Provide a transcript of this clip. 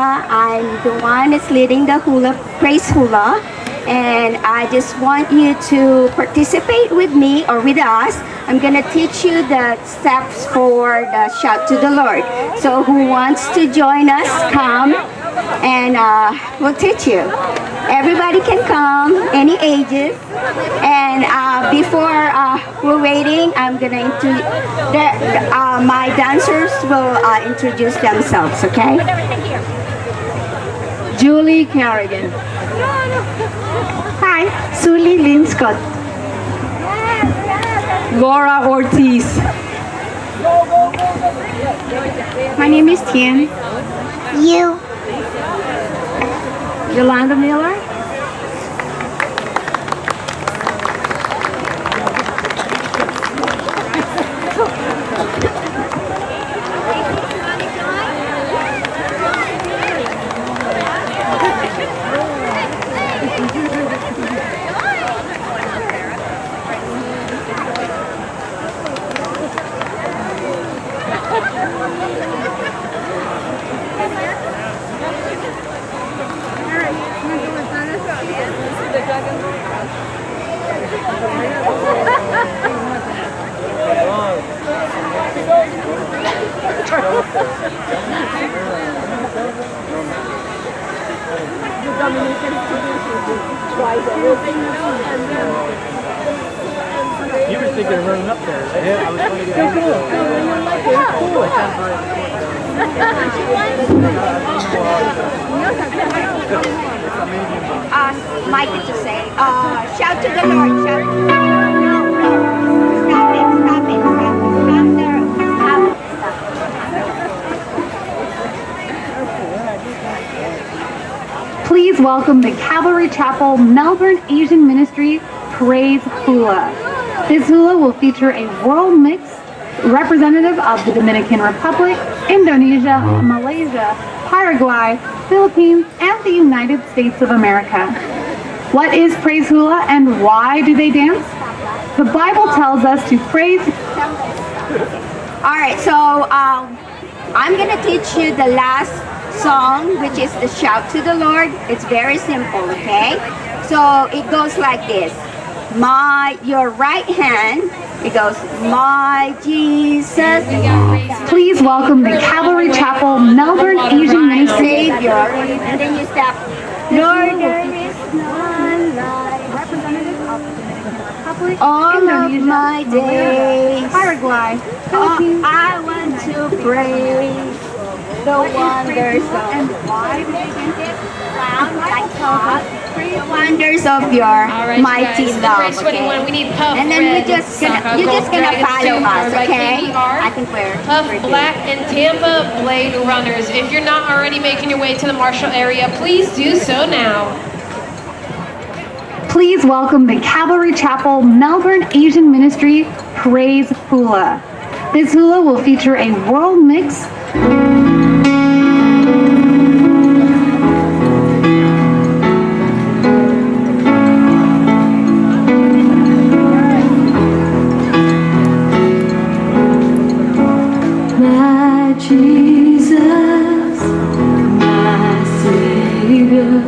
I'm the one that's leading the Hula, Praise Hula. And I just want you to participate with me or with us. I'm going to teach you the steps for the shout to the Lord. So who wants to join us, come and we'll teach you. Everybody can come, any ages. And before we're waiting, I'm going to my dancers will introduce themselves, okay? Julie Carrigan. Hi, Sully Lynn Scott. Laura Ortiz. My name is Tian. You. Yolanda Miller. You were thinking of running up there. Yeah, I was going to get Mike to say, shout to the Lord, shout to the Lord. Stop it, stop it, stop it, stop it. Please welcome the Calvary Chapel Melbourne Asian Ministry Praise Hula. This hula will feature a world mix representative of the Dominican Republic, Indonesia, Malaysia, Paraguay, Philippines, and the United States of America. What is Praise Hula and why do they dance? The Bible tells us to praise. All right, so I'm going to teach you the last song, which is the Shout to the Lord. It's very simple, okay? So it goes like this. Your right hand, it goes, my Jesus. Please welcome the Calvary Chapel Melbourne Asian Ministry Savior. And then you step, Lord, there is none like representative of the Dominican Republic, all Indonesia, of my days. Paraguay, Philippines. I want to praise the wonders and of why do they the wonders of your mighty love, okay? We need Puff And then Red, you're just gonna follow us, okay? I think we're Puff good. Black and Tampa Blade Runners. If you're not already making your way to the Marshall area, please do so now. Please welcome the Calvary Chapel Melbourne Asian Ministry Praise Hula. This hula will feature a world mix. My Jesus, my Savior.